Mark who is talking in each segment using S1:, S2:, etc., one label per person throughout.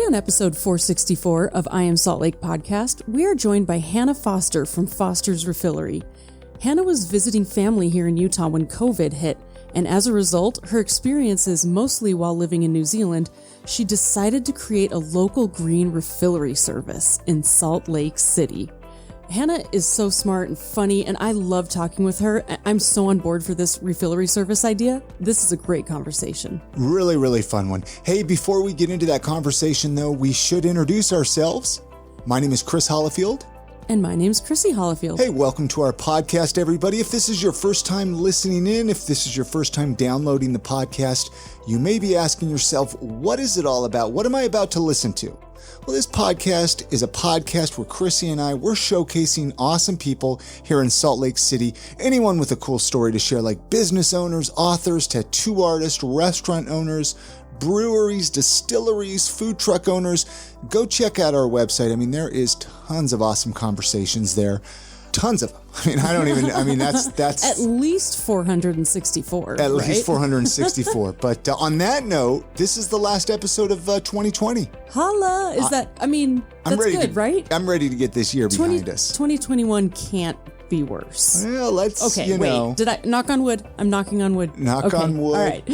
S1: on episode 464 of I Am Salt Lake podcast, we are joined by Hannah Foster from Foster's Refillery. Hannah was visiting family here in Utah when COVID hit, and as a result, her experiences mostly while living in New Zealand, she decided to create a local green refillery service in Salt Lake City. Hannah is so smart and funny, and I love talking with her. I'm so on board for this refillery service idea. This is a great conversation.
S2: Really, really fun one. Hey, before we get into that conversation, though, we should introduce ourselves. My name is Chris Hollifield.
S1: And my name's Chrissy Hollifield.
S2: Hey, welcome to our podcast, everybody. If this is your first time listening in, if this is your first time downloading the podcast, you may be asking yourself, what is it all about? What am I about to listen to? Well, this podcast is a podcast where Chrissy and we're showcasing awesome people here in Salt Lake City. Anyone with a cool story to share, like business owners, authors, tattoo artists, restaurant owners, breweries, distilleries, food truck owners. Go check out our website. I mean, there is tons of awesome conversations there. Tons of them. That's
S1: at least 464.
S2: At least 464. But on that note, this is the last episode of 2020.
S1: Holla! That's good, right?
S2: I'm ready to get this year behind us.
S1: 2021 can't be worse.
S2: Well, let's,
S1: wait. Did I knock on wood? I'm knocking on wood.
S2: Knock on wood.
S1: All right.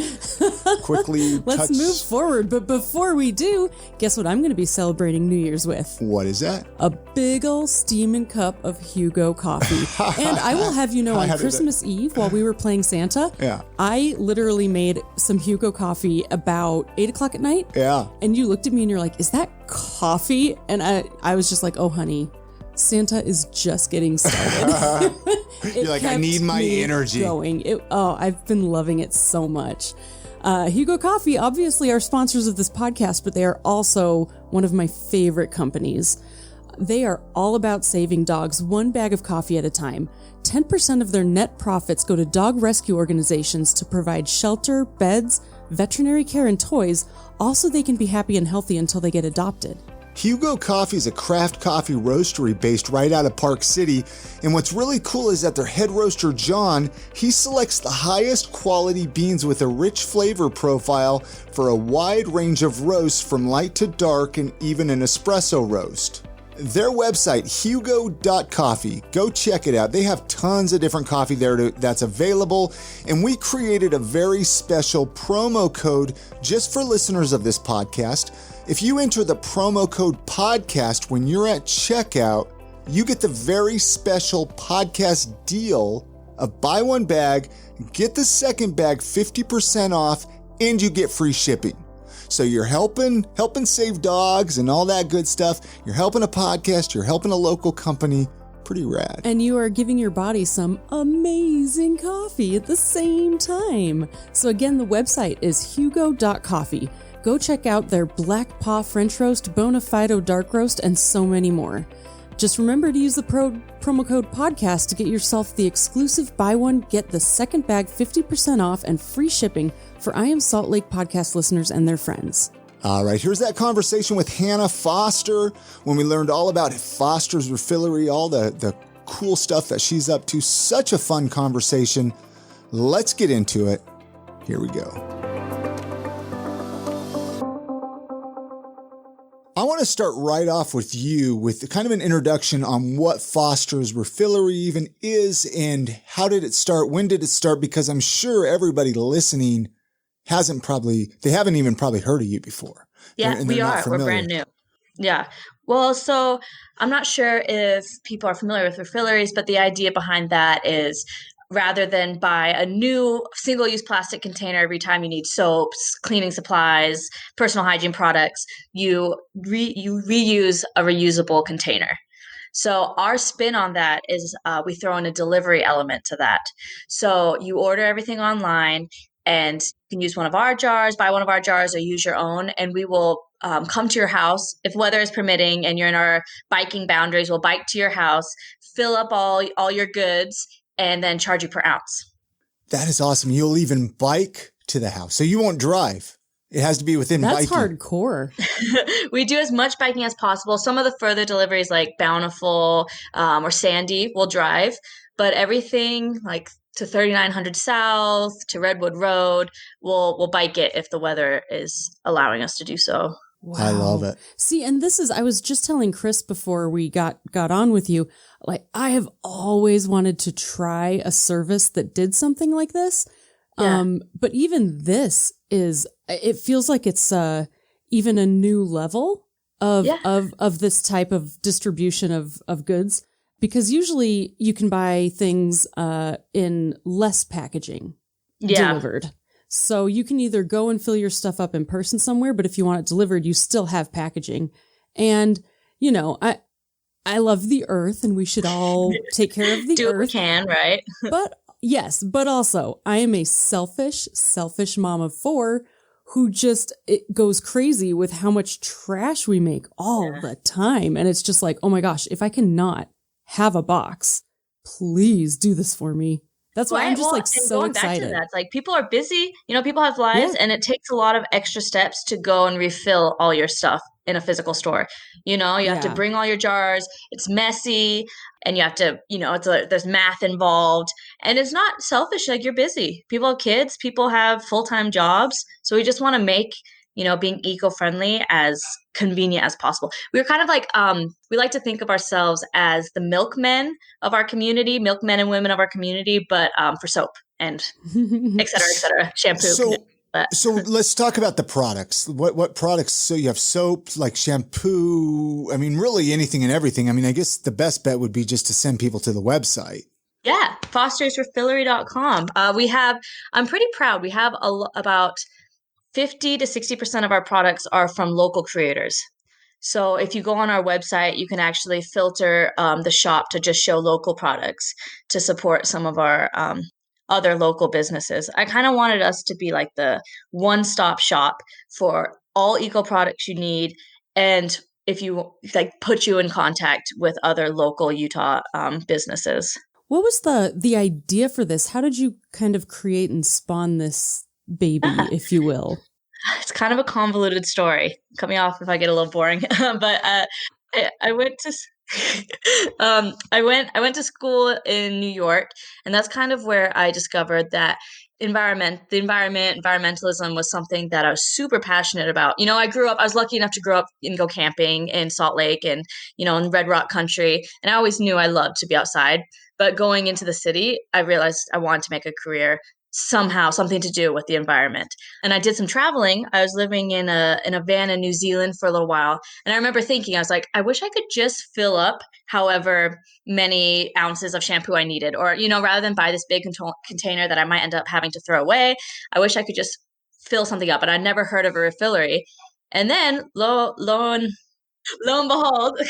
S2: Quickly
S1: Let's move forward. But before we do, guess what I'm going to be celebrating New Year's with?
S2: What is that?
S1: A big ol' steaming cup of Hugo coffee. And I will have you know, on Christmas Eve, while we were playing Santa, I literally made some Hugo coffee about 8 o'clock at night.
S2: Yeah.
S1: And you looked at me and you're like, is that coffee? And I was just like, oh, honey, Santa is just getting started.
S2: You're like, I need my energy.
S1: I've been loving it so much. Hugo Coffee, obviously, are sponsors of this podcast, but they are also one of my favorite companies. They are all about saving dogs one bag of coffee at a time. 10% of their net profits go to dog rescue organizations to provide shelter, beds, veterinary care, and toys. Also, they can be happy and healthy until they get adopted.
S2: Hugo Coffee is a craft coffee roastery based right out of Park City. And what's really cool is that their head roaster, John, he selects the highest quality beans with a rich flavor profile for a wide range of roasts from light to dark and even an espresso roast. Their website, hugo.coffee, go check it out. They have tons of different coffee there that's available. And we created a very special promo code just for listeners of this podcast. If you enter the promo code podcast when you're at checkout, you get the very special podcast deal of buy one bag, get the second bag 50% off, and you get free shipping. So you're helping save dogs and all that good stuff. You're helping a podcast, you're helping a local company. Pretty rad. And
S1: you are giving your body some amazing coffee at the same time. So again, the website is hugo.coffee. Go check out their Black Paw French Roast, Bonafido Dark Roast, and so many more. Just remember to use the promo code podcast to get yourself the exclusive buy one, get the second bag 50% off and free shipping for I Am Salt Lake podcast listeners and their friends.
S2: All right, here's that conversation with Hannah Foster when we learned all about Foster's Refillery, all the cool stuff that she's up to. Such a fun conversation. Let's get into it. Here we go. I want to start right off with you with kind of an introduction on what Foster's Refillery even is and how did it start? When did it start? Because I'm sure everybody listening they haven't even probably heard of you before.
S3: Yeah, we are. We're brand new. Yeah. Well, so I'm not sure if people are familiar with refilleries, but the idea behind that is rather than buy a new single-use plastic container every time you need soaps, cleaning supplies, personal hygiene products, you reuse a reusable container. So our spin on that is we throw in a delivery element to that. So you order everything online and you can use one of our jars, buy one of our jars, or use your own, and we will come to your house. If weather is permitting and you're in our biking boundaries, we'll bike to your house, fill up all your goods, and then charge you per ounce.
S2: That is awesome. You'll even bike to the house. So you won't drive. It has to be within biking.
S1: That's hardcore.
S3: We do as much biking as possible. Some of the further deliveries like Bountiful or Sandy will drive, but everything like to 3900 South to Redwood Road, we'll bike it if the weather is allowing us to do so.
S1: Wow.
S2: I love it.
S1: See, and I was just telling Chris before we got on with you, like I have always wanted to try a service that did something like this.
S3: Yeah.
S1: But even this it feels like it's even a new level of this type of distribution of goods, because usually you can buy things in less packaging delivered. So you can either go and fill your stuff up in person somewhere, but if you want it delivered, you still have packaging. And, you know, I love the earth and we should all take care of the
S3: Do
S1: earth.
S3: what we can, right?
S1: But yes, but also I am a selfish mom of 4 who just it goes crazy with how much trash we make all the time. And it's just like, oh my gosh, if I cannot have a box, please do this for me. That's why I'm just so excited.
S3: Back to that, it's like people are busy, you know, people have lives and it takes a lot of extra steps to go and refill all your stuff in a physical store. You know, you have to bring all your jars. It's messy and you have to, you know, there's math involved and it's not selfish. Like you're busy. People have kids, people have full-time jobs. So we just want to make, you know, being eco-friendly as convenient as possible. We're kind of like, we like to think of ourselves as the milkmen of our community, milkmen and women of our community, but for soap and et cetera, shampoo.
S2: So let's talk about the products. What products? So you have soap, like shampoo. I mean, really anything and everything. I mean, I guess the best bet would be just to send people to the website.
S3: Yeah, fostersrefillery.com. I'm pretty proud. We have about 50 to 60% of our products are from local creators. So if you go on our website, you can actually filter the shop to just show local products to support some of our other local businesses. I kind of wanted us to be like the one-stop shop for all eco products you need. And if you like, put you in contact with other local Utah businesses.
S1: What was the idea for this? How did you kind of create and spawn this baby, if you will?
S3: It's kind of a convoluted story. Cut me off if I get a little boring. But I went to I went to school in New York, and that's kind of where I discovered that environmentalism was something that I was super passionate about. You know, I was lucky enough to grow up and go camping in Salt Lake and, you know, in Red Rock country. And I always knew I loved to be outside. But going into the city, I realized I wanted to make a career somehow, something to do with the environment. And I did some traveling. I was living in a van in New Zealand for a little while. And I remember thinking, I was like, I wish I could just fill up however many ounces of shampoo I needed. Or, you know, rather than buy this big container that I might end up having to throw away, I wish I could just fill something up. And I'd never heard of a refillery. And then lo and behold,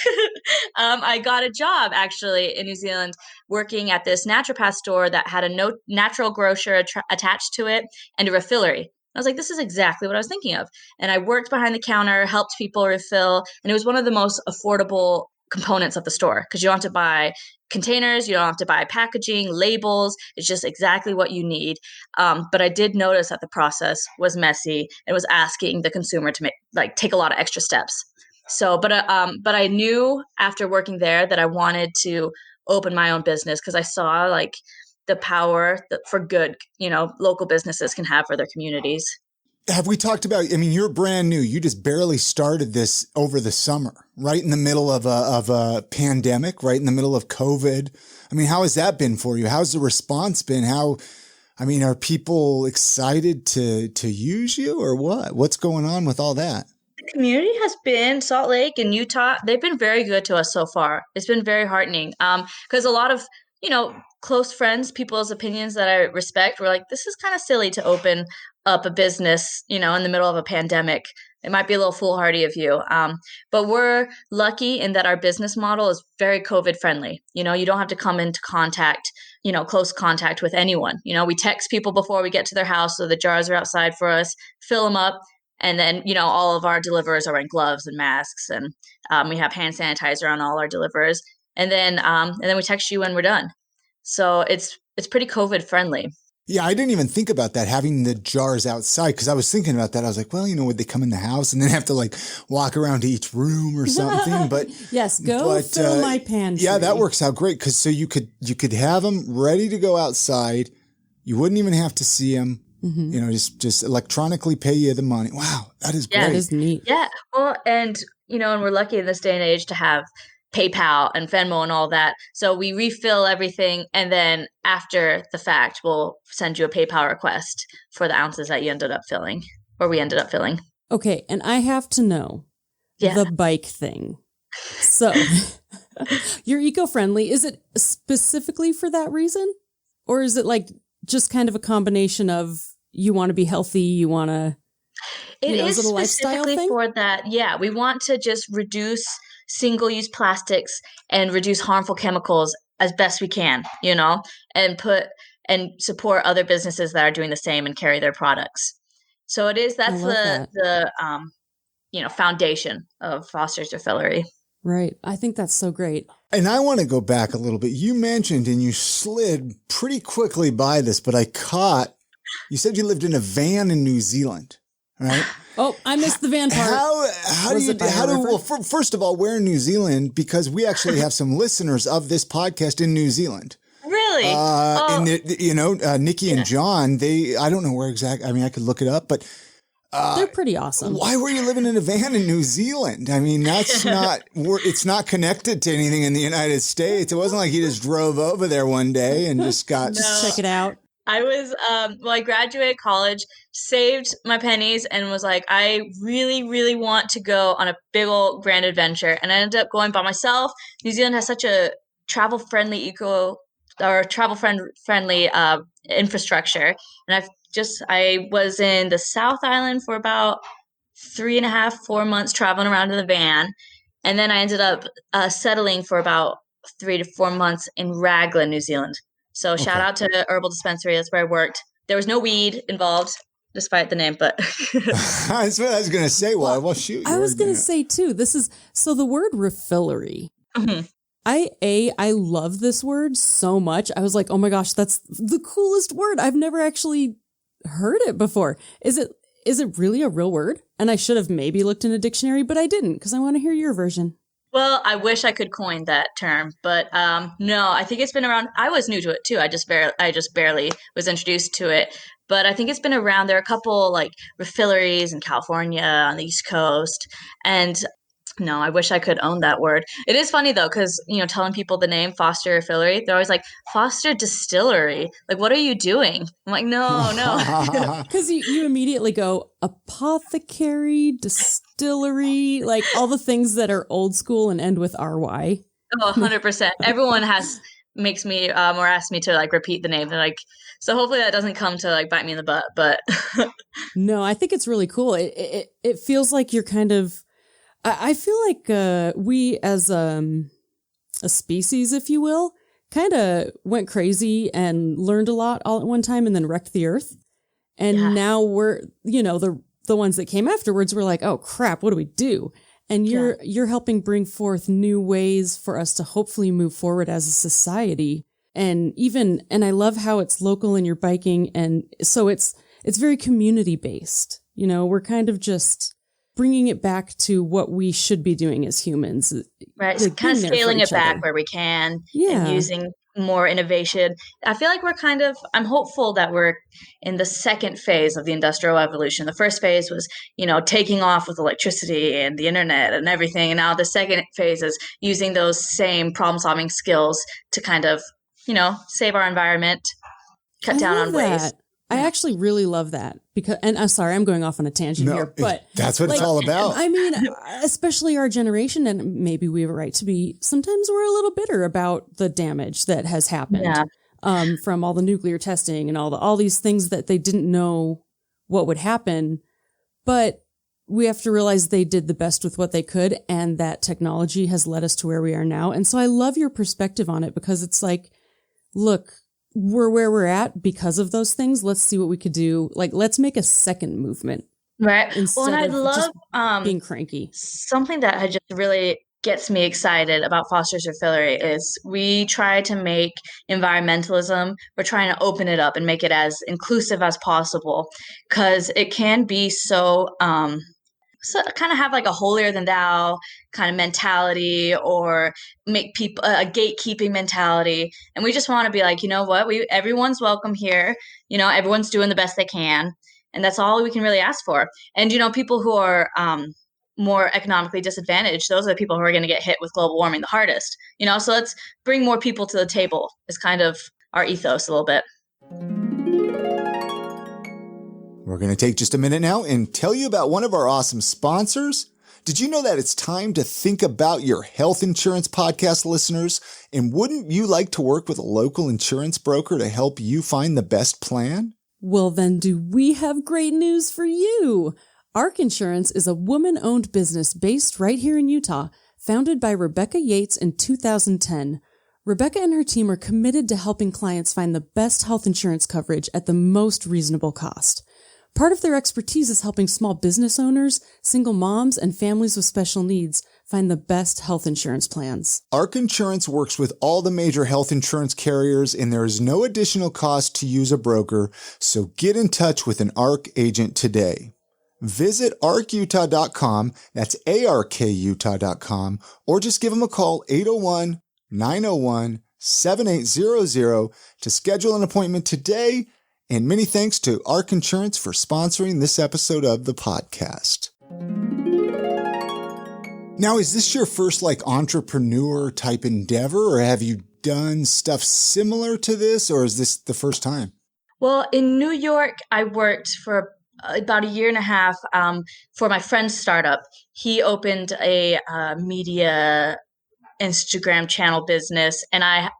S3: I got a job actually in New Zealand working at this naturopath store that had a natural grocer attached to it and a refillery. I was like, this is exactly what I was thinking of. And I worked behind the counter, helped people refill, and it was one of the most affordable components of the store because you don't have to buy containers, you don't have to buy packaging, labels. It's just exactly what you need. But I did notice that the process was messy. It was asking the consumer to take a lot of extra steps. So, but I knew after working there that I wanted to open my own business because I saw like the power for good, you know, local businesses can have for their communities.
S2: Have we talked about, I mean, you're brand new. You just barely started this over the summer, right in the middle of a pandemic, right in the middle of COVID. I mean, how has that been for you? How's the response been? Are people excited to use you or what? What's going on with all that?
S3: Community has been Salt Lake and Utah. They've been very good to us so far. It's been very heartening because a lot of, you know, close friends, people's opinions that I respect were like, this is kind of silly to open up a business, you know, in the middle of a pandemic. It might be a little foolhardy of you. But we're lucky in that our business model is very COVID friendly. You know, you don't have to come into contact, you know, close contact with anyone. You know, we text people before we get to their house so the jars are outside for us, fill them up. And then, you know, all of our deliverers are wearing gloves and masks, and we have hand sanitizer on all our deliverers. And then we text you when we're done. So it's pretty COVID friendly.
S2: Yeah, I didn't even think about that, having the jars outside, because I was thinking about that. I was like, well, you know, would they come in the house and then have to like walk around to each room or something? But
S1: yes, fill my pantry.
S2: Yeah, that works out great because so you could have them ready to go outside. You wouldn't even have to see them. just electronically pay you the money. Wow, that is great.
S1: That is neat.
S3: Yeah. Well, and we're lucky in this day and age to have PayPal and Venmo and all that. So we refill everything, and then after the fact, we'll send you a PayPal request for the ounces that you ended up filling, or we ended up filling.
S1: Okay, and I have to know the bike thing. So you're eco-friendly. Is it specifically for that reason? Or is it like just kind of a combination of you want to be healthy, you want to...
S3: It is specifically for that. Yeah, we want to just reduce single-use plastics and reduce harmful chemicals as best we can, and support other businesses that are doing the same and carry their products. So that's the foundation of Foster's Refillery.
S1: Right. I think that's so great.
S2: And I want to go back a little bit. You mentioned, and you slid pretty quickly by this, but you said you lived in a van in New Zealand, right?
S1: Oh, I missed the van part.
S2: First of all, where in New Zealand? Because we actually have some listeners of this podcast in New Zealand.
S3: Really?
S2: Nikki and John, I don't know where exactly, I mean, I could look it up, but
S1: they're pretty awesome.
S2: Why were you living in a van in New Zealand? I mean, it's not connected to anything in the United States. It wasn't like you just drove over there one day and just got...
S1: Check it out.
S3: I was, I graduated college, saved my pennies, and was like, I really, really want to go on a big old grand adventure. And I ended up going by myself. New Zealand has such a travel-friendly infrastructure. And I was in the South Island for about 3.5-4 months traveling around in the van. And then I ended up settling for about 3 to 4 months in Raglan, New Zealand. So shout out to Herbal Dispensary. That's where I worked. There was no weed involved, despite the name, but
S2: that's what I was going to say. Well, shoot.
S1: I was going to say too, the word refillery. Mm-hmm. I love this word so much. I was like, oh my gosh, that's the coolest word. I've never actually heard it before. Is it really a real word? And I should have maybe looked in a dictionary, but I didn't because I want to hear your version.
S3: Well, I wish I could coin that term, but no, I think it's been around. I was new to it too. I just barely was introduced to it, but I think it's been around. There are a couple like refilleries in California on the East Coast, and no, I wish I could own that word. It is funny though, because telling people the name Foster Refillery, they're always like, Foster Distillery. Like, what are you doing? I'm like, no.
S1: Because you immediately go apothecary, distillery, like all the things that are old school and end with RY.
S3: Oh, 100%. Everyone makes me or asks me to like repeat the name. They're like, so hopefully that doesn't come to like bite me in the butt. But
S1: no, I think it's really cool. It feels like you're kind of. I feel like we as a species, if you will, kind of went crazy and learned a lot all at one time and then wrecked the earth. And now we're, the ones that came afterwards were like, oh crap, what do we do? And you're helping bring forth new ways for us to hopefully move forward as a society. And I love how it's local in your biking. And so it's very community based. We're kind of just bringing it back to what we should be doing as humans.
S3: Right. So kind of scaling it back where we can and using more innovation. I feel like I'm hopeful that we're in the second phase of the industrial evolution. The first phase was, taking off with electricity and the internet and everything. And now the second phase is using those same problem solving skills to kind of, save our environment, cut down on waste.
S1: I actually really love that and I'm sorry, I'm going off on a tangent here, but
S2: that's what it's all about.
S1: I mean, especially our generation, and maybe we have a right to be, sometimes we're a little bitter about the damage that has happened from all the nuclear testing and all these things that they didn't know what would happen. But we have to realize they did the best with what they could, and that technology has led us to where we are now. And so I love your perspective on it, because it's like, look, we're where we're at because of those things. Let's see what we could do. Like, let's make a second movement.
S3: Right. Well, and I love
S1: being cranky.
S3: Something that just really gets me excited about Foster's Refillery is we try to make environmentalism, we're trying to open it up and make it as inclusive as possible, because it can be so kind of have like a holier than thou kind of mentality, or make people a gatekeeping mentality. And we just want to be like, you know what, everyone's welcome here. Everyone's doing the best they can. And that's all we can really ask for. And, people who are more economically disadvantaged, those are the people who are going to get hit with global warming the hardest. So let's bring more people to the table is kind of our ethos a little bit.
S2: We're going to take just a minute now and tell you about one of our awesome sponsors. Did you know that it's time to think about your health insurance, podcast listeners? And wouldn't you like to work with a local insurance broker to help you find the best plan?
S1: Well, then do we have great news for you? ARC Insurance is a woman-owned business based right here in Utah, founded by Rebecca Yates in 2010. Rebecca and her team are committed to helping clients find the best health insurance coverage at the most reasonable cost. Part of their expertise is helping small business owners, single moms, and families with special needs find the best health insurance plans.
S2: ARC Insurance works with all the major health insurance carriers, and there is no additional cost to use a broker, so get in touch with an ARC agent today. Visit arcutah.com, that's ARKutah.com, or just give them a call, 801-901-7800, to schedule an appointment today. And many thanks to ARC Insurance for sponsoring this episode of the podcast. Now, is this your first entrepreneur type endeavor, or have you done stuff similar to this, or is this the first time?
S3: Well, in New York, I worked for about a year and a half for my friend's startup. He opened a media Instagram channel business, and I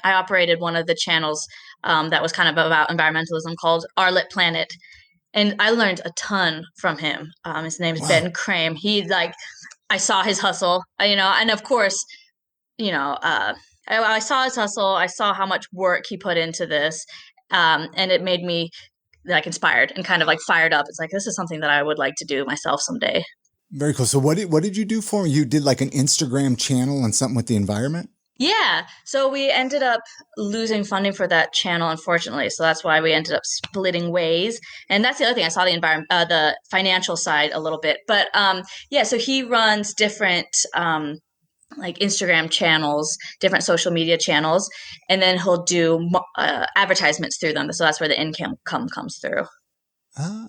S3: operated one of the channels that was kind of about environmentalism called Our Lit Planet. And I learned a ton from him. His name is Ben Crame. I saw his hustle, and of course, I saw his hustle. I saw how much work he put into this. And it made me inspired and kind of fired up. It's this is something that I would like to do myself someday.
S2: Very cool. So what did you do for him? You did an Instagram channel and something with the environment?
S3: Yeah. So we ended up losing funding for that channel, unfortunately. So that's why we ended up splitting ways. And that's the other thing. I saw the financial side a little bit. But so he runs different Instagram channels, different social media channels, and then he'll do advertisements through them. So that's where the income comes through.
S2: Ah.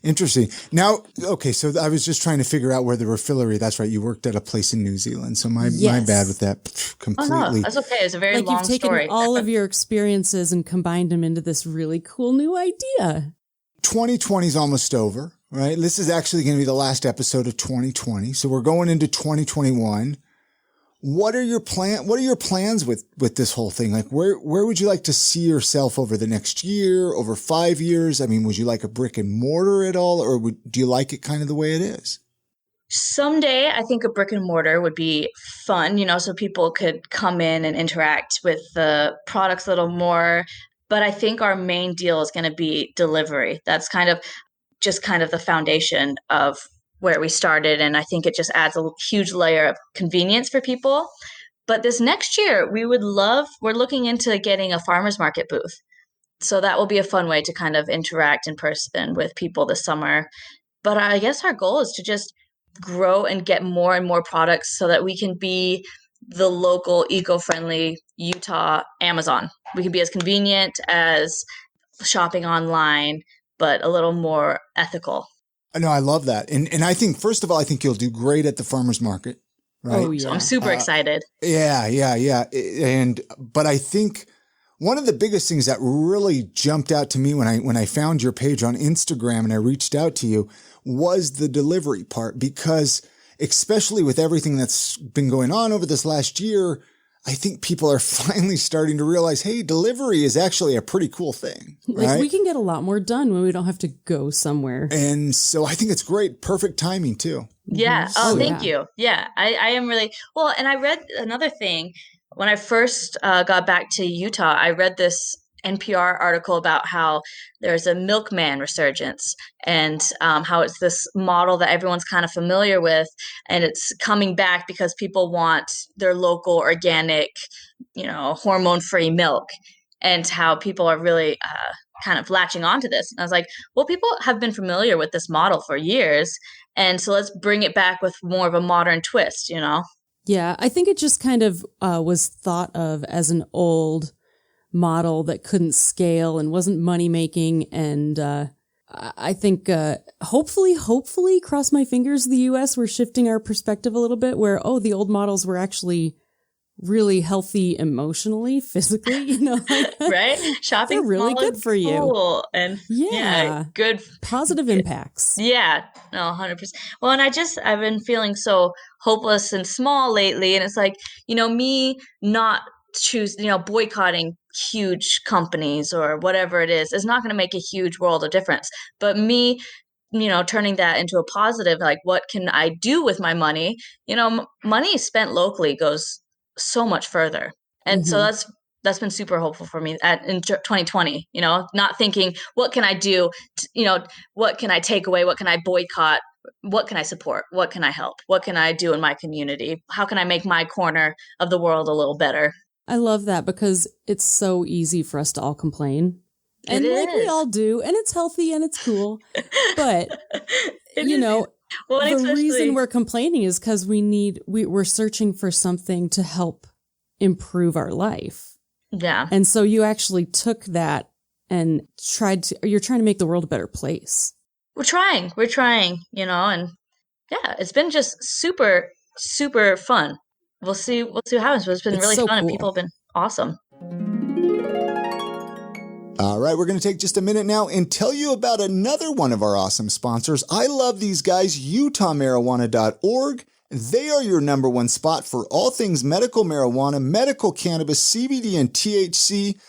S2: Interesting. Now, okay, so I was just trying to figure out where the Refillery, that's right, you worked at a place in New Zealand. So my bad with that completely.
S3: Oh, no, that's okay. It's a very long
S1: story. You've taken all of your experiences and combined them into this really cool new idea. 2020
S2: is almost over, right? This is actually going to be the last episode of 2020. So we're going into 2021. What are your plans with this whole thing? Where would you like to see yourself over the next year, over 5 years? I mean, would you like a brick and mortar at all, or do you like it kind of the way it is?
S3: Someday, I think a brick and mortar would be fun, so people could come in and interact with the products a little more. But I think our main deal is going to be delivery. That's kind of the foundation of where we started. And I think it just adds a huge layer of convenience for people. But this next year, we're looking into getting a farmer's market booth. So that will be a fun way to kind of interact in person with people this summer. But I guess our goal is to just grow and get more and more products so that we can be the local eco-friendly Utah Amazon. We can be as convenient as shopping online, but a little more ethical.
S2: No, I love that. And I think, first of all, I think you'll do great at the farmer's market, right?
S3: Oh, yeah. So I'm super excited.
S2: Yeah. But I think one of the biggest things that really jumped out to me when I found your page on Instagram and I reached out to you was the delivery part, because especially with everything that's been going on over this last year, I think people are finally starting to realize, hey, delivery is actually a pretty cool thing. Right?
S1: We can get a lot more done when we don't have to go somewhere.
S2: And so I think it's great. Perfect timing too.
S3: Yeah. Oh, thank you. Yeah, I am really well. And I read another thing when I first got back to Utah. I read this NPR article about how there's a milkman resurgence and how it's this model that everyone's kind of familiar with, and it's coming back because people want their local organic, hormone-free milk, and how people are really kind of latching onto this. And I was like, well, people have been familiar with this model for years. And so let's bring it back with more of a modern twist, you know?
S1: Yeah, I think it just kind of was thought of as an old model that couldn't scale and wasn't money making. And I think hopefully, cross my fingers, the US, we're shifting our perspective a little bit where, the old models were actually really healthy emotionally, physically, you know,
S3: right? Shopping
S1: they're really good for you.
S3: Cool and good
S1: positive impacts.
S3: Yeah, no, 100%. Well, and I've been feeling so hopeless and small lately, and it's like, you know, me not boycotting huge companies or whatever it is not going to make a huge world of difference. But me, you know, turning that into a positive, like, what can I do with my money? You know, money spent locally goes so much further. And so that's been super hopeful for me in 2020, you know, not thinking, what can I do? What can I take away? What can I boycott? What can I support? What can I help? What can I do in my community? How can I make my corner of the world a little better?
S1: I love that because it's so easy for us to all complain. And we all do, and it's healthy and it's cool. But, you know, the reason we're complaining is because we're searching for something to help improve our life.
S3: Yeah.
S1: And so you actually took that and you're trying to make the world a better place.
S3: We're trying, you know, and yeah, it's been just super, super fun. We'll see what happens, but it's been really fun cool. And people have been awesome.
S2: All right, we're going to take just a minute now and tell you about another one of our awesome sponsors. I love these guys, UtahMarijuana.org. They are your number one spot for all things medical marijuana, medical cannabis, CBD, and THC.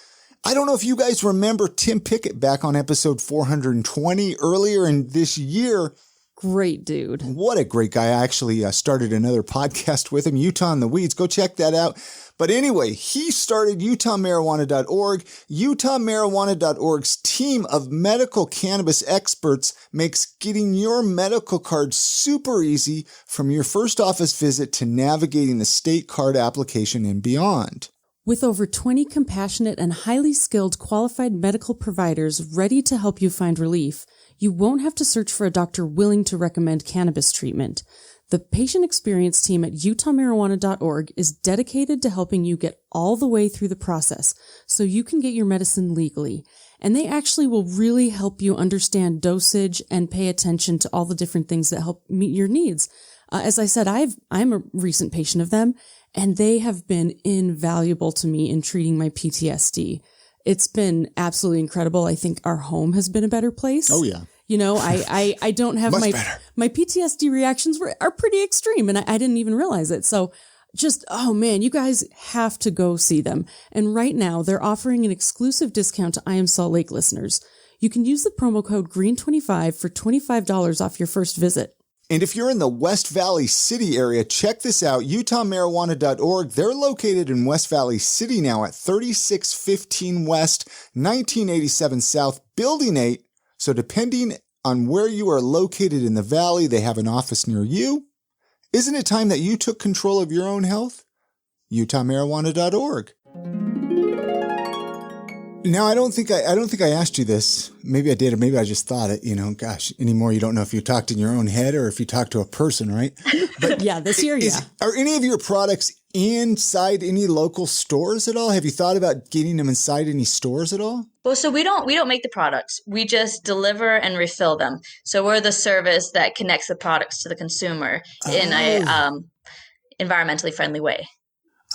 S2: I don't know if you guys remember Tim Pickett back on episode 420 earlier in this year.
S1: Great dude.
S2: What a great guy. I actually started another podcast with him, Utah in the Weeds. Go check that out. But anyway, he started UtahMarijuana.org. UtahMarijuana.org's team of medical cannabis experts makes getting your medical card super easy from your first office visit to navigating the state card application and beyond.
S1: With over 20 compassionate and highly skilled qualified medical providers ready to help you find relief, you won't have to search for a doctor willing to recommend cannabis treatment. The patient experience team at UtahMarijuana.org is dedicated to helping you get all the way through the process so you can get your medicine legally. And they actually will really help you understand dosage and pay attention to all the different things that help meet your needs. As I said, I'm a recent patient of them, and they have been invaluable to me in treating my PTSD. It's been absolutely incredible. I think our home has been a better place.
S2: Oh, yeah.
S1: You know, I don't have my PTSD reactions are pretty extreme, and I didn't even realize it. So just, oh man, you guys have to go see them. And right now they're offering an exclusive discount to I Am Salt Lake listeners. You can use the promo code GREEN25 for $25 off your first visit.
S2: And if you're in the West Valley City area, check this out, UtahMarijuana.org. They're located in West Valley City now at 3615 West, 1987 South, Building 8. So depending on where you are located in the valley, they have an office near you. Isn't it time that you took control of your own health? UtahMarijuana.org. Now, I don't think I asked you this. Maybe I did, or maybe I just thought it. You know, gosh, anymore you don't know if you talked in your own head or if you talked to a person, right?
S1: But yeah, this year, yeah.
S2: Are any of your products inside any local stores at all? Have you thought about getting them inside any stores at all?
S3: Well, so we don't make the products. We just deliver and refill them. So we're the service that connects the products to the consumer in a environmentally friendly way.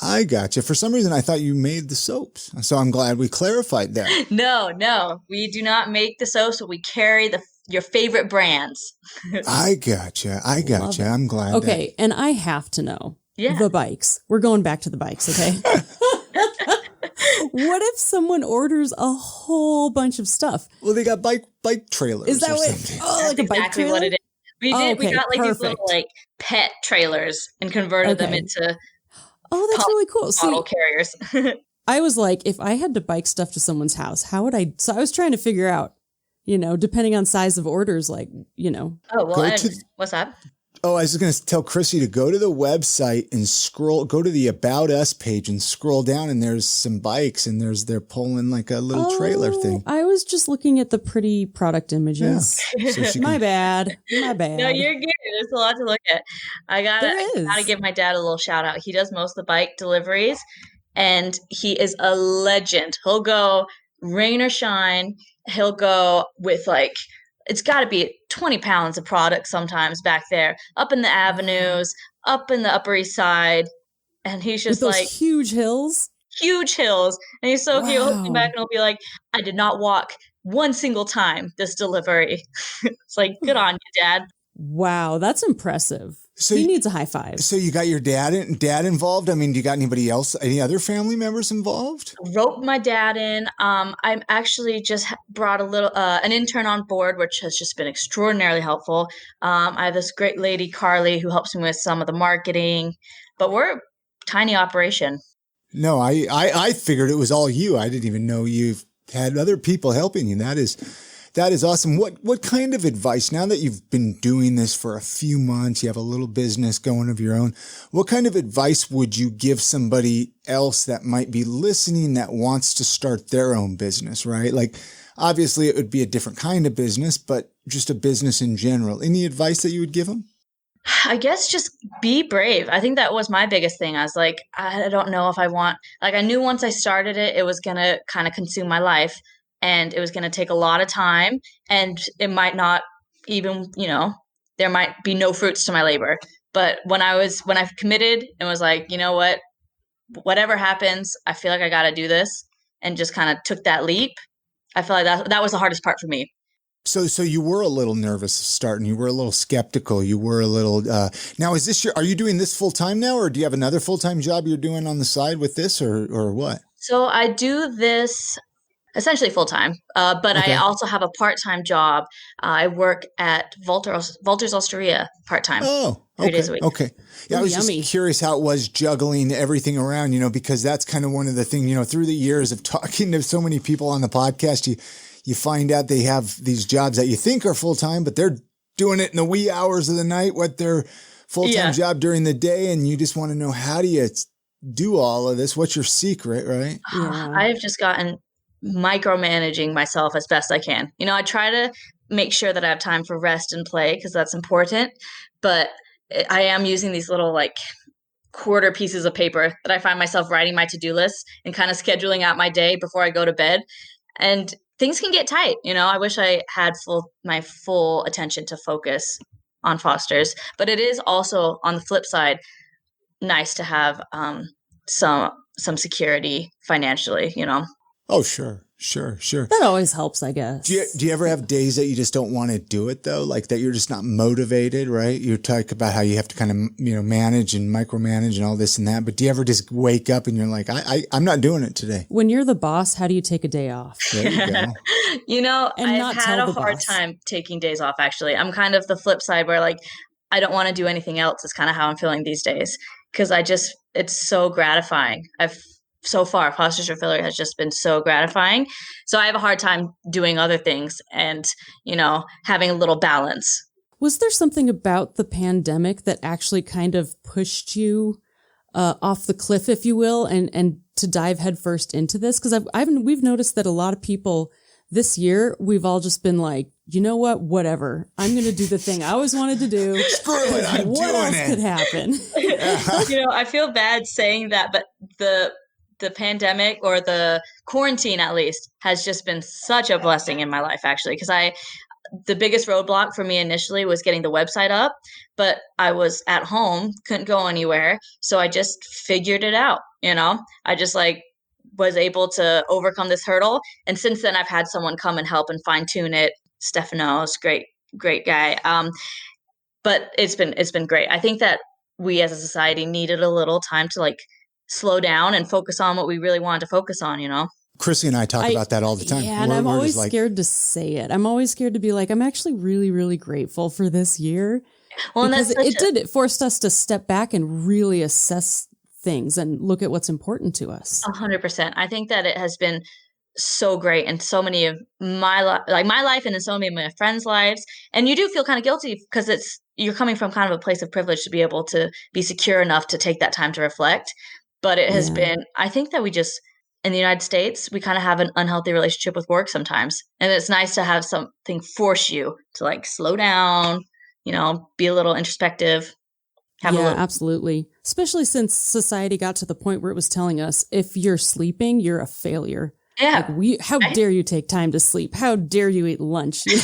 S2: I gotcha. For some reason, I thought you made the soaps. So I'm glad we clarified that.
S3: No. We do not make the soaps, but we carry your favorite brands.
S2: I gotcha. I'm glad.
S1: Okay, and I have to know.
S3: Yeah.
S1: The bikes. We're going back to the bikes, okay? What if someone orders a whole bunch of stuff?
S2: Well, they got bike trailers.
S1: Is that what? Oh, like a bike
S3: exactly
S1: trailer?
S3: What it is. We did.
S1: Okay,
S3: we got like
S1: perfect.
S3: these little like pet trailers and converted them into.
S1: Oh, that's really cool.
S3: Bottle carriers.
S1: I was like, if I had to bike stuff to someone's house, how would I? So I was trying to figure out, you know, depending on size of orders, like, you know.
S3: Oh, well, what's that?
S2: Oh, I was just going to tell Chrissy to go to the website and go to the About Us page and scroll down, and there's some bikes, and they're pulling like a little trailer thing.
S1: I was just looking at the pretty product images.
S2: Yeah. So
S1: My bad.
S3: No, you're good. There's a lot to look at. I gotta give my dad a little shout out. He does most of the bike deliveries, and he is a legend. He'll go rain or shine. He'll go with like, it's got to be 20 pounds of product sometimes back there, up in the avenues, up in the Upper East Side. And he's just
S1: with those
S3: like
S1: huge hills.
S3: And he's so cute. He'll come back and he'll be like, I did not walk one single time this delivery. It's like, good on you, Dad.
S1: Wow, that's impressive. So he needs a high five.
S2: So you got your dad involved? I mean, do you got anybody else, any other family members involved?
S3: Roped my dad in. I'm actually just brought an intern on board, which has just been extraordinarily helpful. I have this great lady, Carly, who helps me with some of the marketing, but we're a tiny operation.
S2: No, I figured it was all you. I didn't even know you've had other people helping you. That is awesome. What kind of advice, now that you've been doing this for a few months, you have a little business going of your own, what kind of advice would you give somebody else that might be listening that wants to start their own business, right? Like, obviously it would be a different kind of business, but just a business in general. Any advice that you would give them?
S3: I guess just be brave. I think that was my biggest thing. I was like, I don't know if I want, like, I knew once I started it, it was going to kind of consume my life. And it was going to take a lot of time, and it might not even, there might be no fruits to my labor. But when I committed and was like, you know what, whatever happens, I feel like I got to do this, and just kind of took that leap. I feel like that was the hardest part for me.
S2: So you were a little nervous starting. You were a little skeptical. You were a little, now is this are you doing this full time now, or do you have another full-time job you're doing on the side with this, or what?
S3: So I do this essentially full-time, but okay. I also have a part-time job. I work at Walter's Osteria part-time.
S2: Oh, okay.
S3: 3 days a week.
S2: Okay. Yeah, I was just curious how it was juggling everything around, because that's kind of one of the things, through the years of talking to so many people on the podcast, you find out they have these jobs that you think are full-time, but they're doing it in the wee hours of the night, what their full-time job during the day. And you just want to know, how do you do all of this? What's your secret, right?
S3: Yeah. I've just gotten micromanaging myself as best I can. I try to make sure that I have time for rest and play, because that's important. But I am using these little quarter pieces of paper that I find myself writing my to-do list and kind of scheduling out my day before I go to bed. And things can get tight. I wish I had my full attention to focus on Foster's, but it is also, on the flip side, nice to have some security financially,
S2: Oh, sure.
S1: That always helps, I guess.
S2: Do you ever have days that you just don't want to do it, though? Like that you're just not motivated, right? You talk about how you have to kind of, manage and micromanage and all this and that. But do you ever just wake up and you're like, I'm not doing it today?
S1: When you're the boss, how do you take a day off?
S2: There you go.
S3: I've had a hard time taking days off, actually. I'm kind of the flip side where I don't want to do anything else is kind of how I'm feeling these days. Because it's so gratifying. So far, Foster's Refillery has just been so gratifying. So I have a hard time doing other things and, having a little balance.
S1: Was there something about the pandemic that actually kind of pushed you off the cliff, if you will, and to dive headfirst into this? Because we've noticed that a lot of people this year, we've all just been like, you know whatever. I'm going to do the thing I always wanted to do.
S2: Screw it, I'm doing it.
S1: What else could happen?
S3: I feel bad saying that, but the pandemic, or the quarantine at least, has just been such a blessing in my life, actually, because the biggest roadblock for me initially was getting the website up, but I was at home, couldn't go anywhere. So I just figured it out. I just was able to overcome this hurdle. And since then I've had someone come and help and fine tune it. Stefano's great guy. But it's been great. I think that we as a society needed a little time to slow down and focus on what we really wanted to focus on,
S2: Chrissy and I talk about that all the time.
S1: Yeah, and I'm always scared to say it. I'm always scared to be like, I'm actually really, really grateful for this year. Well, because it forced us to step back and really assess things and look at what's important to us.
S3: 100%. I think that it has been so great in so many of my life and in so many of my friends' lives. And you do feel kind of guilty because you're coming from kind of a place of privilege to be able to be secure enough to take that time to reflect. But it has been, I think that in the United States, we kind of have an unhealthy relationship with work sometimes. And it's nice to have something force you to like slow down, be a little introspective.
S1: Absolutely. Especially since society got to the point where it was telling us if you're sleeping, you're a failure.
S3: Yeah.
S1: How dare you take time to sleep? How dare you eat lunch? You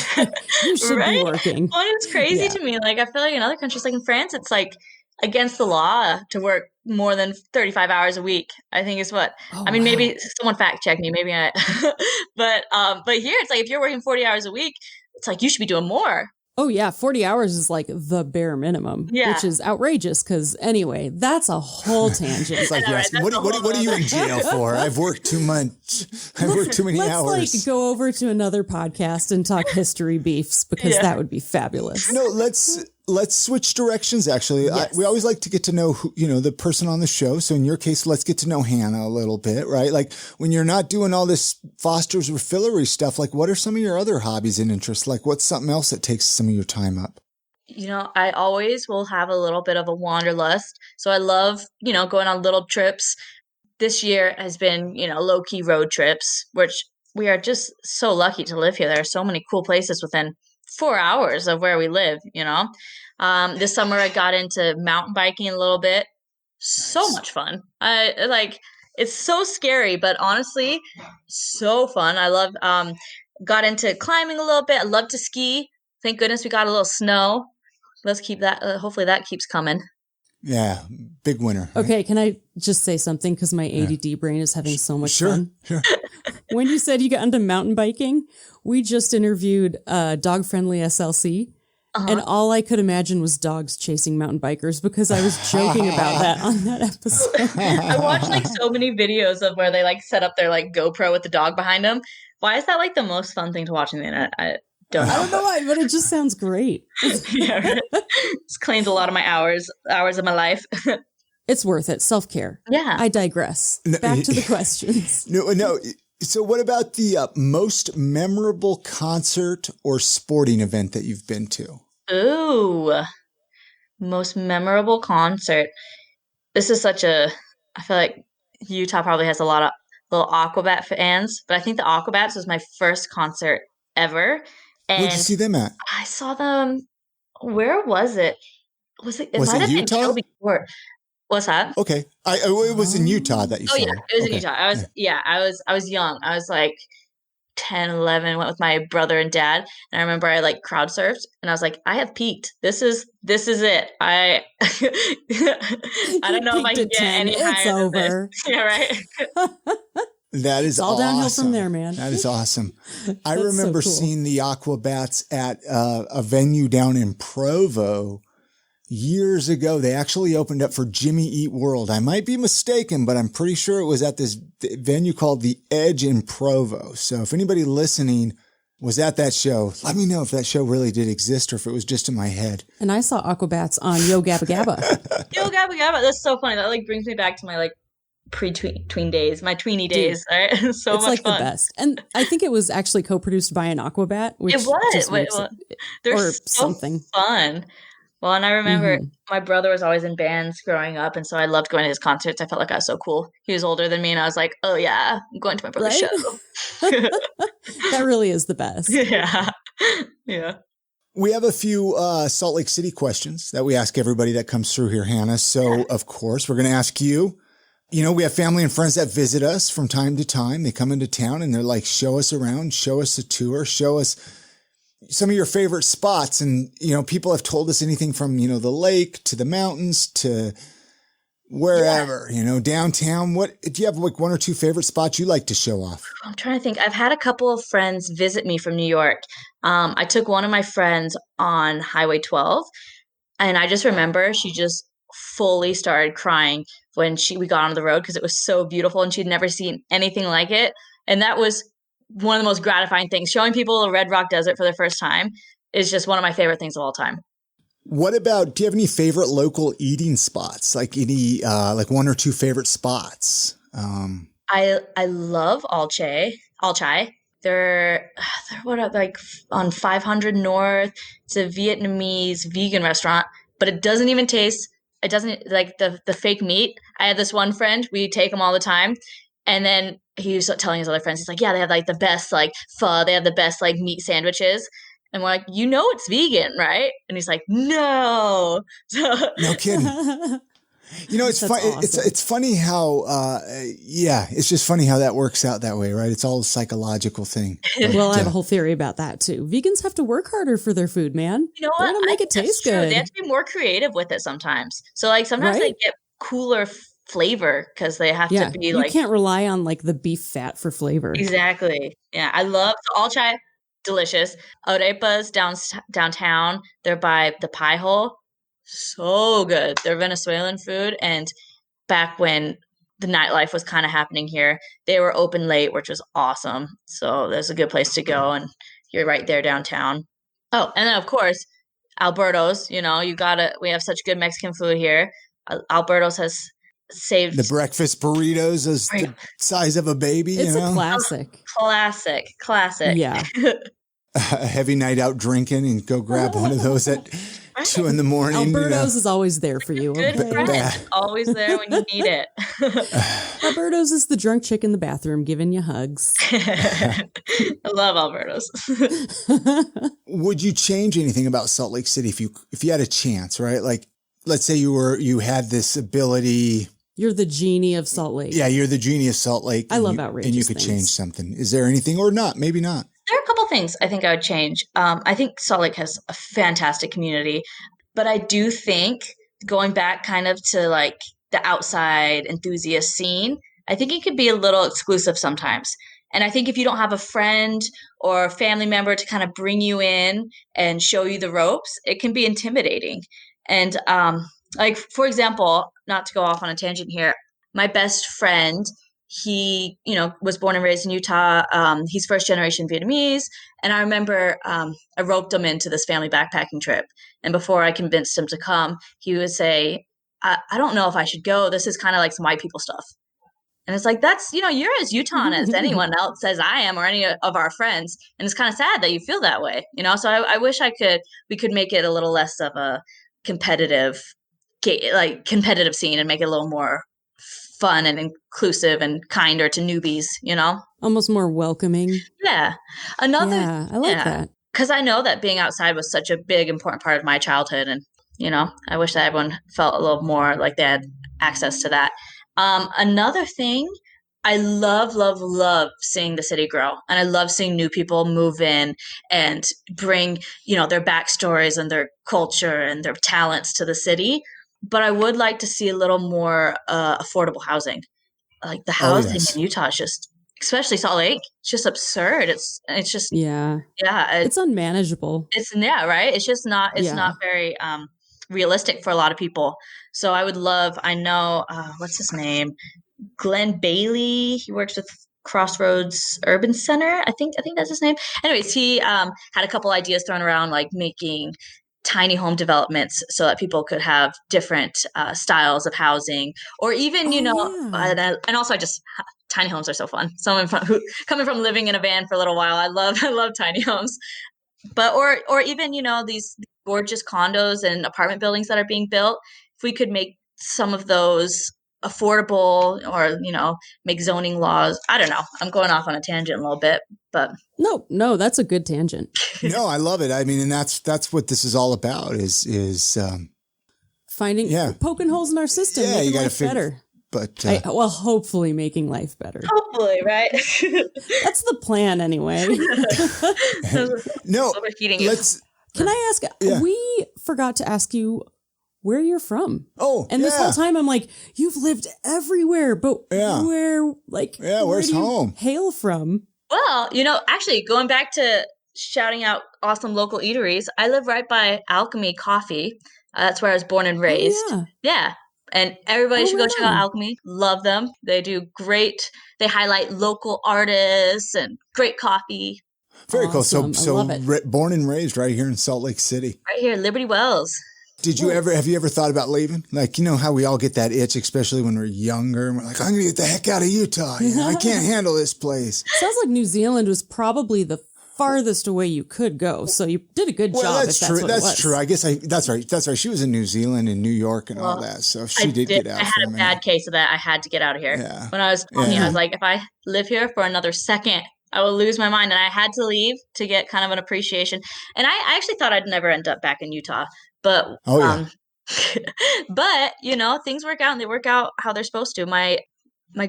S1: should be working.
S3: Well, it's crazy to me. Like, I feel like in other countries, like in France, it's like against the law to work more than 35 hours a week, I think is what, maybe someone fact check me, maybe I, but here it's like, if you're working 40 hours a week, it's like, you should be doing more.
S1: Oh, yeah. 40 hours is like the bare minimum, which is outrageous because anyway, that's a whole tangent.
S2: It's like, what are you in jail for? I've worked too much. I've worked too many hours.
S1: Let's go over to another podcast and talk history beefs because that would be fabulous.
S2: No, let's switch directions, actually.
S1: Yes.
S2: We always like to get to know the person on the show. So in your case, let's get to know Hannah a little bit, right? Like when you're not doing all this Foster's Refillery stuff, like what are some of your other hobbies and interests? Like what's something else that takes some of your time up?
S3: I always will have a little bit of a wanderlust. So I love, going on little trips. This year has been, low-key road trips, which we are just so lucky to live here. There are so many cool places within 4 hours of where we live, This summer I got into mountain biking a little bit. So much fun. It's so scary, but honestly, so fun. I love, got into climbing a little bit. I love to ski. Thank goodness we got a little snow. Let's keep that. Hopefully that keeps coming.
S2: Yeah. Big winner.
S1: Right? Okay. Can I just say something? Because my ADD brain is having so much fun.
S2: Sure.
S1: When you said you got into mountain biking, we just interviewed Dog Friendly SLC. And all I could imagine was dogs chasing mountain bikers because I was joking about that on that episode.
S3: I watched so many videos of where they set up their GoPro with the dog behind them. Why is that the most fun thing to watch on the internet? I don't know
S1: why, but it just sounds great.
S3: It's claimed a lot of my hours of my life.
S1: It's worth it. Self-care.
S3: Yeah.
S1: I digress. Back to the questions.
S2: No. So what about the most memorable concert or sporting event that you've been to?
S3: Ooh, most memorable concert. This is I feel like Utah probably has a lot of little Aquabat fans, but I think the Aquabats was my first concert ever. And
S2: where'd you see them at?
S3: I saw them, where was it? Was it
S2: Utah?
S3: What's that?
S2: Okay. It was in Utah that you saw.
S3: Oh yeah, it was in Utah. I was young. I was 10, 11, went with my brother and dad. And I remember I crowd surfed and I was like, I have peaked. This is it. I don't know if I can get any higher.
S1: It's over.
S3: Yeah, right.
S2: That is
S1: all
S2: awesome.
S1: Downhill from there, man.
S2: That is awesome. I remember seeing the Aquabats at a venue down in Provo years ago. They actually opened up for Jimmy Eat World. I might be mistaken, but I'm pretty sure it was at this venue called The Edge in Provo. So if anybody listening was at that show, let me know if that show really did exist or if it was just in my head.
S1: And I saw Aquabats on Yo Gabba Gabba.
S3: Yo Gabba Gabba. That's so funny. That brings me back to my pre-tween days, my tweeny days. Right? So
S1: it's
S3: much fun.
S1: The best. And I think it was actually co-produced by an Aquabat, which
S3: it was.
S1: Or
S3: so
S1: something
S3: fun. Well, and I remember my brother was always in bands growing up, and so I loved going to his concerts. I felt like I was so cool. He was older than me, and I was like, oh yeah, I'm going to my brother's show.
S1: That really is the best.
S3: Yeah. Yeah.
S2: We have a few Salt Lake City questions that we ask everybody that comes through here, Hannah. So, of course, we're going to ask you. We have family and friends that visit us from time to time. They come into town, and they're like, show us around, show us a tour, show us some of your favorite spots. And, people have told us anything from, the lake to the mountains to wherever, downtown. What do you have one or two favorite spots you like to show off?
S3: I'm trying to think. I've had a couple of friends visit me from New York. I took one of my friends on Highway 12 and I just remember she just fully started crying when we got on the road because it was so beautiful and she'd never seen anything like it. And that was one of the most gratifying things. Showing people the Red Rock Desert for the first time is just one of my favorite things of all time.
S2: What about, do you have any favorite local eating spots? Any one or two favorite spots?
S3: I love Alche. All Chai. They're what are like on 500 North. It's a Vietnamese vegan restaurant, but it doesn't even taste. It doesn't like the fake meat. I have this one friend. We take them all the time, and then he was telling his other friends, he's like, "Yeah, they have like the best like pho. They have the best like meat sandwiches." And we're like, it's vegan, right? And he's like, "No."
S2: No kidding. It's funny. Awesome. It's funny how, it's just funny how that works out that way, right? It's all a psychological thing. But,
S1: well, I have a whole theory about that too. Vegans have to work harder for their food, man.
S3: You know what?
S1: They're gonna make it taste good.
S3: They have to be more creative with it sometimes. So like sometimes they get cooler flavor because they have to be like.
S1: You can't rely on like the beef fat for flavor.
S3: Exactly. Yeah, I love All Chai. Delicious. Arepas downtown. They're by the Pie Hole. So good. They're Venezuelan food. And back when the nightlife was kind of happening here, they were open late, which was awesome. So there's a good place to go. And you're right there downtown. Oh, and then of course, Alberto's, we have such good Mexican food here. Alberto's has saved
S2: the breakfast burritos is the size of a baby.
S1: It's a classic.
S3: Classic.
S1: Yeah.
S2: A heavy night out drinking and go grab one of those at 2 a.m.
S1: Alberto's is always there for you.
S3: Good friend. Always there when you need it.
S1: Alberto's is the drunk chick in the bathroom giving you hugs.
S3: I love Alberto's.
S2: Would you change anything about Salt Lake City if you had a chance, right? Like, let's say you had this ability.
S1: You're the genie of Salt Lake.
S2: Yeah, you're the genie of Salt Lake.
S1: I love outrageous
S2: and you could change something. Is there anything or not? Maybe not.
S3: There are a couple things I think I would change. I think Salt Lake has a fantastic community, but I do think going back kind of to like the outside enthusiast scene, I think it could be a little exclusive sometimes. And I think if you don't have a friend or a family member to kind of bring you in and show you the ropes, it can be intimidating. And like, for example, not to go off on a tangent here, my best friend, he, was born and raised in Utah. He's first generation Vietnamese. And I remember I roped him into this family backpacking trip. And before I convinced him to come, he would say, I don't know if I should go. This is kind of like some white people stuff. And it's like, that's, you're as Utah as anyone else as I am or any of our friends. And it's kind of sad that you feel that way, So I wish we could make it a little less of a competitive scene and make it a little more fun and inclusive and kinder to newbies,
S1: almost more welcoming.
S3: Yeah.
S1: I like that.
S3: Because I know that being outside was such a big, important part of my childhood. And, I wish that everyone felt a little more like they had access to that. Another thing, I love seeing the city grow. And I love seeing new people move in and bring, their backstories and their culture and their talents to the city. But I would like to see a little more affordable housing. Like the housing in Utah is just, especially Salt Lake, it's just absurd. It's just it's
S1: unmanageable.
S3: Right. It's just not. It's not very realistic for a lot of people. So I would love. I know what's his name, Glenn Bailey. He works with Crossroads Urban Center. I think that's his name. Anyways, he had a couple ideas thrown around, like making tiny home developments so that people could have different styles of housing, or even, and also tiny homes are so fun. Coming from living in a van for a little while, I love tiny homes, but, or even, these gorgeous condos and apartment buildings that are being built. If we could make some of those affordable or, make zoning laws. I don't know. I'm going off on a tangent a little bit, but.
S1: No, that's a good tangent.
S2: No, I love it. I mean, and that's what this is all about is
S1: finding, poking holes in our system, making life better.
S2: But
S1: hopefully making life better.
S3: Hopefully, right?
S1: That's the plan anyway.
S2: No,
S1: can I ask, we forgot to ask you where you're from.
S2: Oh,
S1: and this whole time I'm like, you've lived everywhere, but where's home? Hail from?
S3: Well, actually going back to shouting out awesome local eateries, I live right by Alchemy Coffee. That's where I was born and raised. Yeah. And everybody should go check out Alchemy. Love them. They do great. They highlight local artists and great coffee.
S2: Very cool. So born and raised right here in Salt Lake City.
S3: Right here, Liberty Wells.
S2: Have you ever thought about leaving? Like, you know how we all get that itch, especially when we're younger, and we're like, I'm going to get the heck out of Utah. You know, I can't handle this place.
S1: Sounds like New Zealand was probably the farthest away you could go. So you did a good job.
S2: That's true. That's true. I guess that's right. That's right. She was in New Zealand and New York and all that. So she did get out.
S3: I had a bad case of that. I had to get out of here.
S2: Yeah.
S3: When I was 20, I was like, if I live here for another second, I will lose my mind. And I had to leave to get kind of an appreciation. And I actually thought I'd never end up back in Utah. But but you know, things work out and they work out how they're supposed to. My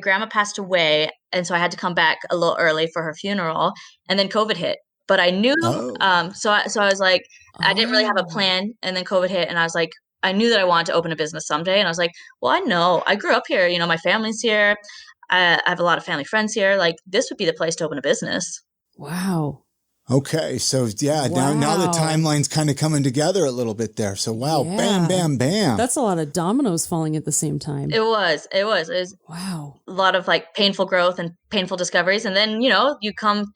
S3: grandma passed away, and so I had to come back a little early for her funeral, and then COVID hit. But I knew, so I was like, I didn't really have a plan, and then COVID hit, and I was like, I knew that I wanted to open a business someday, and I was like, well, I know, I grew up here, you know, my family's here, I have a lot of family friends here, like, this would be the place to open a business.
S1: Wow.
S2: Okay, so now the timeline's kind of coming together a little bit there. So bam, bam, bam.
S1: That's a lot of dominoes falling at the same time.
S3: It was
S1: wow.
S3: A lot of like painful growth and painful discoveries, and then you know you come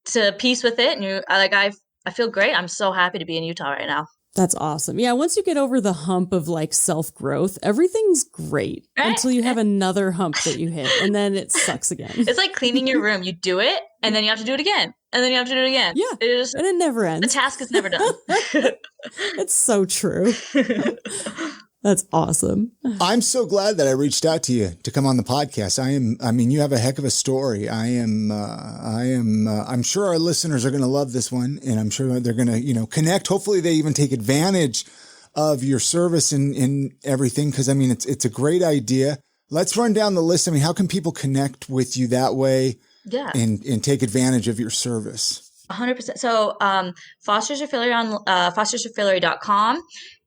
S3: to peace with it, and I feel great. I'm so happy to be in Utah right now.
S1: That's awesome. Yeah, once you get over the hump of like self-growth, everything's great until you have another hump that you hit, and then it sucks again.
S3: It's like cleaning your room. You do it, and then you have to do it again, and then you have to do it again.
S1: Yeah, and it never ends.
S3: The task is never done.
S1: It's so true. That's awesome.
S2: I'm so glad that I reached out to you to come on the podcast. I mean, you have a heck of a story. I'm sure our listeners are going to love this one, and I'm sure they're going to, you know, connect. Hopefully they even take advantage of your service and everything. Cause I mean, it's a great idea. Let's run down the list. I mean, how can people connect with you that way?
S3: Yeah.
S2: And take advantage of your service?
S3: 100%. So, Foster's Refillery on, fostersrefillery.com.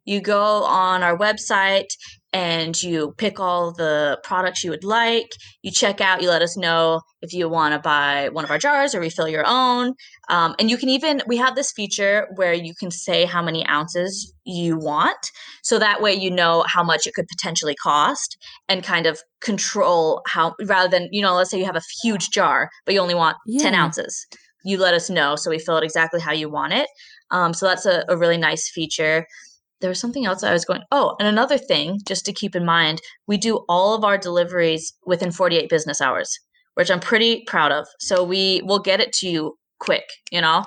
S3: You go on our website and you pick all the products you would like. You check out, you let us know if you want to buy one of our jars or refill your own. And you can we have this feature where you can say how many ounces you want. So that way, you know how much it could potentially cost and kind of control how, rather than, you know, let's say you have a huge jar, but you only want 10 ounces. You let us know. So we fill it exactly how you want it. So that's a really nice feature. There was something else I was going, and another thing, just to keep in mind, we do all of our deliveries within 48 business hours, which I'm pretty proud of. So we'll get it to you quick, you know.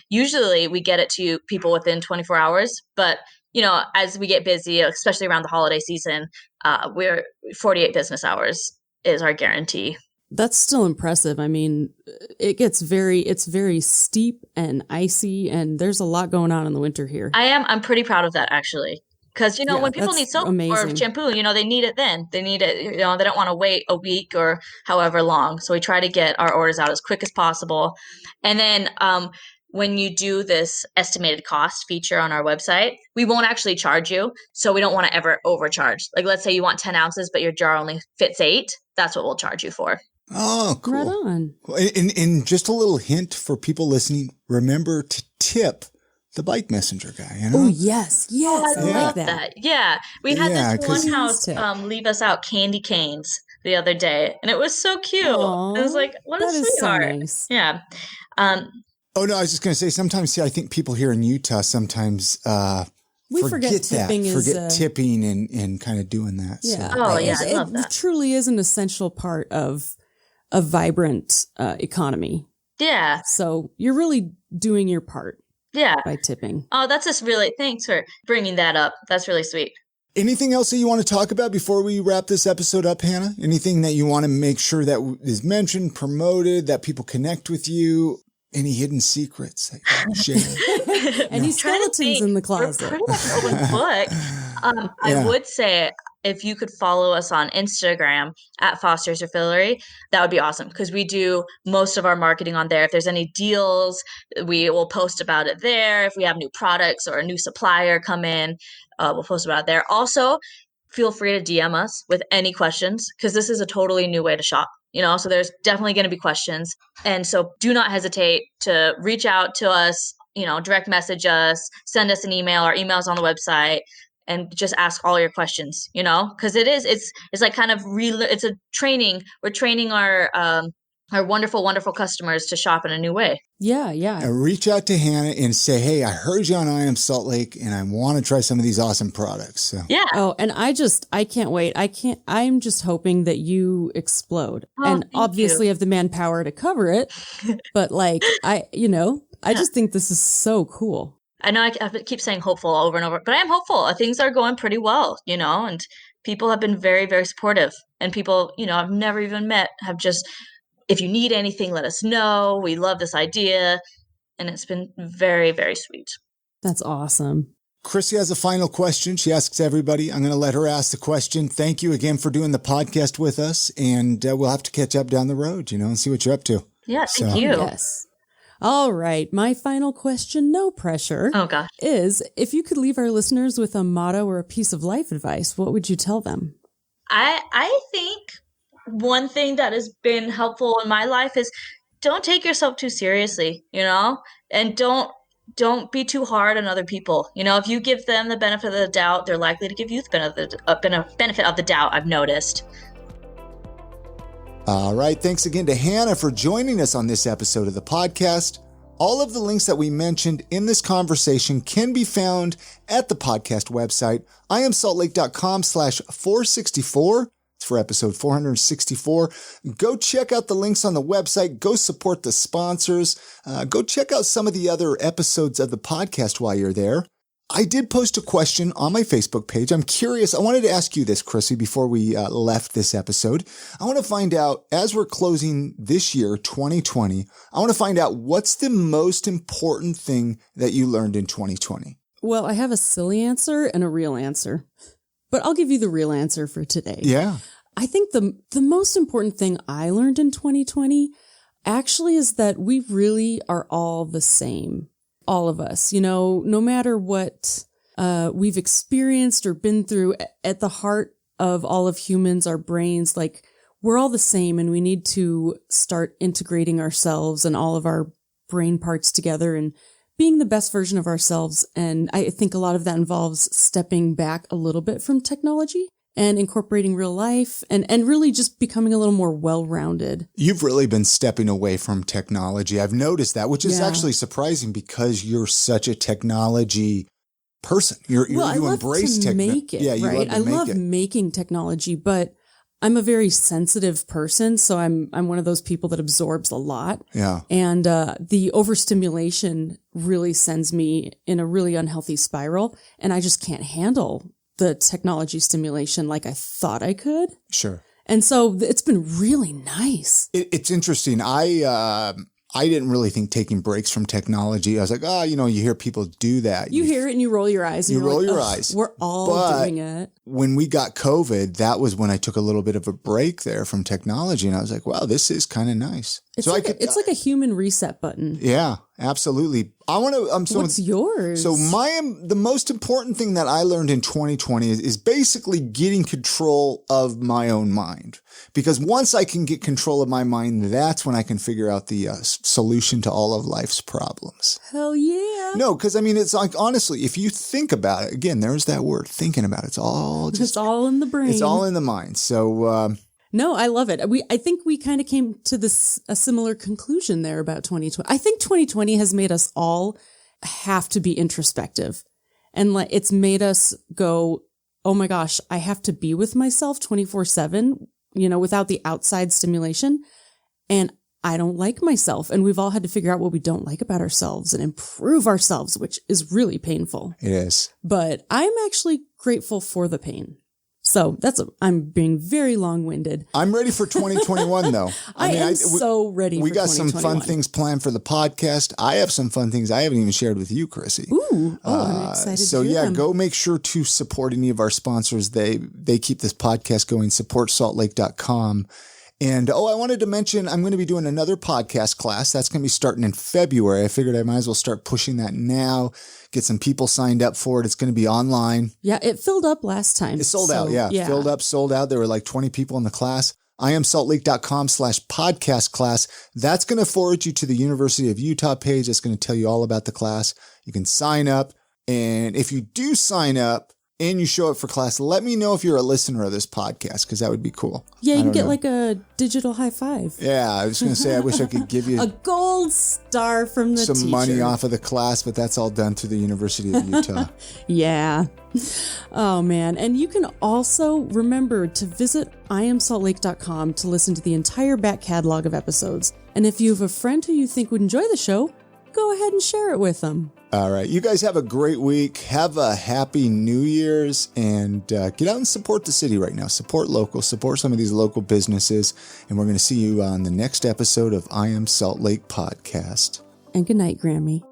S3: Usually we get it to people within 24 hours, but, you know, as we get busy, especially around the holiday season, we're 48 business hours is our guarantee.
S1: That's still impressive. I mean, it's very steep and icy, and there's a lot going on in the winter here.
S3: I'm pretty proud of that, actually. Because, you know, when people need soap or shampoo, you know, they need it then. They need it, you know, they don't want to wait a week or however long. So we try to get our orders out as quick as possible. And then when you do this estimated cost feature on our website, we won't actually charge you. So we don't want to ever overcharge. Like, let's say you want 10 ounces, but your jar only fits 8. That's what we'll charge you for.
S2: Oh, cool.
S1: Right on.
S2: And just a little hint for people listening, remember to tip the bike messenger guy. You know?
S1: Oh, yes. Yes.
S3: I love that. Yeah. We had this one house leave us out candy canes the other day, and it was so cute. Aww, I was like, what a sweetheart. So nice. Yeah.
S2: Oh, no, I was just going to say, sometimes, I think people here in Utah sometimes
S1: we forget tipping
S2: tipping and kind of doing that.
S1: Yeah.
S3: So. Oh, yeah. I love that.
S1: It truly is an essential part of a vibrant economy.
S3: Yeah.
S1: So you're really doing your part.
S3: Yeah.
S1: By tipping.
S3: Oh, that's just really, thanks for bringing that up. That's really sweet.
S2: Anything else that you want to talk about before we wrap this episode up, Hannah? Anything that you want to make sure that is mentioned, promoted, that people connect with you? Any hidden secrets that you want to share?
S1: Any skeletons in the closet?
S3: We're pretty much open book. I would say if you could follow us on Instagram at Foster's Refillery, that would be awesome, because we do most of our marketing on there. If there's any deals, we will post about it there. If we have new products or a new supplier come in, we'll post about it there. Also, feel free to DM us with any questions, because this is a totally new way to shop. You know, so there's definitely going to be questions. And so do not hesitate to reach out to us, you know, direct message us, send us an email. Our email's on the website, and just ask all your questions, you know, because it's like kind of it's a training. We're training our our wonderful, wonderful customers to shop in a new way.
S1: Yeah, yeah.
S2: And reach out to Hannah and say, hey, I heard you on I Am Salt Lake and I want to try some of these awesome products. So.
S3: Yeah.
S1: Oh, and I can't wait. I'm just hoping that you explode. And obviously have the manpower to cover it. But like, I just think this is so cool.
S3: I know I keep saying hopeful over and over, but I am hopeful. Things are going pretty well, and people have been very, very supportive. And people, I've never even met have just, if you need anything, let us know. We love this idea. And it's been very, very sweet.
S1: That's awesome.
S2: Chrissy has a final question. She asks everybody. I'm going to let her ask the question. Thank you again for doing the podcast with us. And we'll have to catch up down the road, and see what you're up to.
S3: Yeah, thank you.
S1: Yes. All right. My final question, no pressure, is if you could leave our listeners with a motto or a piece of life advice, what would you tell them?
S3: I think one thing that has been helpful in my life is don't take yourself too seriously, and don't be too hard on other people. If you give them the benefit of the doubt, they're likely to give you the benefit of the doubt, I've noticed.
S2: All right. Thanks again to Hannah for joining us on this episode of the podcast. All of the links that we mentioned in this conversation can be found at the podcast website, iamsaltlake.com/464. It's for episode 464. Go check out the links on the website. Go support the sponsors. Go check out some of the other episodes of the podcast while you're there. I did post a question on my Facebook page. I'm curious. I wanted to ask you this, Chrissy, before we left this episode. I want to find out, as we're closing this year, 2020, I want to find out what's the most important thing that you learned in 2020?
S1: Well, I have a silly answer and a real answer, but I'll give you the real answer for today.
S2: Yeah.
S1: I think the most important thing I learned in 2020 actually is that we really are all the same. All of us, no matter what we've experienced or been through, at the heart of all of humans, our brains, like we're all the same, and we need to start integrating ourselves and all of our brain parts together and being the best version of ourselves. And I think a lot of that involves stepping back a little bit from technology and incorporating real life and really just becoming a little more well-rounded.
S2: You've really been stepping away from technology. I've noticed that, which is actually surprising because you're such a technology person. You embrace technology.
S1: Yeah, I love making technology, but I'm a very sensitive person. So I'm one of those people that absorbs a lot.
S2: Yeah.
S1: And the overstimulation really sends me in a really unhealthy spiral. And I just can't handle the technology stimulation like I thought I could.
S2: Sure.
S1: And so it's been really nice.
S2: It's interesting. I didn't really think taking breaks from technology. I was like, you hear people do that.
S1: You hear it and you roll your eyes. And
S2: you roll your eyes.
S1: We're all doing it.
S2: When we got COVID, that was when I took a little bit of a break there from technology. And I was like, wow, this is kind of nice.
S1: It's like a human reset button.
S2: Yeah, absolutely. I want to.
S1: What's yours?
S2: So the most important thing that I learned in 2020 is basically getting control of my own mind. Because once I can get control of my mind, that's when I can figure out the solution to all of life's problems.
S1: Hell yeah.
S2: No, because it's like, honestly, if you think about it, again, there's that word, thinking about it. It's all
S1: in the brain.
S2: It's all in the mind. So.
S1: No, I love it. I think we kind of came to a similar conclusion there about 2020. I think 2020 has made us all have to be introspective, and it's made us go, oh my gosh, I have to be with myself 24/7, without the outside stimulation. And I don't like myself. And we've all had to figure out what we don't like about ourselves and improve ourselves, which is really painful.
S2: It is.
S1: But I'm actually grateful for the pain. So I'm being very long-winded.
S2: I'm ready for 2021 though.
S1: I am so ready for 2021.
S2: We got some fun things planned for the podcast. I have some fun things I haven't even shared with you, Chrissy.
S1: Ooh, I'm excited
S2: so
S1: to hear them.
S2: Go make sure to support any of our sponsors. They keep this podcast going. SupportSaltLake.com. And, I wanted to mention, I'm going to be doing another podcast class. That's going to be starting in February. I figured I might as well start pushing that now, get some people signed up for it. It's going to be online.
S1: Yeah, it filled up last time.
S2: It sold out, yeah. Filled up, sold out. There were like 20 people in the class. iamsaltlake.com/podcast class. That's going to forward you to the University of Utah page. That's going to tell you all about the class. You can sign up. And if you do sign up, and you show up for class, let me know if you're a listener of this podcast, because that would be cool.
S1: Yeah, you can get like a digital high five.
S2: Yeah, I was going to say, I wish I could give you
S1: a gold star from the
S2: teacher. Money off of the class, but that's all done through the University of Utah.
S1: Yeah. Oh, man. And you can also remember to visit iamsaltlake.com to listen to the entire back catalog of episodes. And if you have a friend who you think would enjoy the show, go ahead and share it with them.
S2: All right. You guys have a great week. Have a happy New Year's, and get out and support the city right now. Support local. Support some of these local businesses. And we're going to see you on the next episode of I Am Salt Lake Podcast.
S1: And good night, Grammy.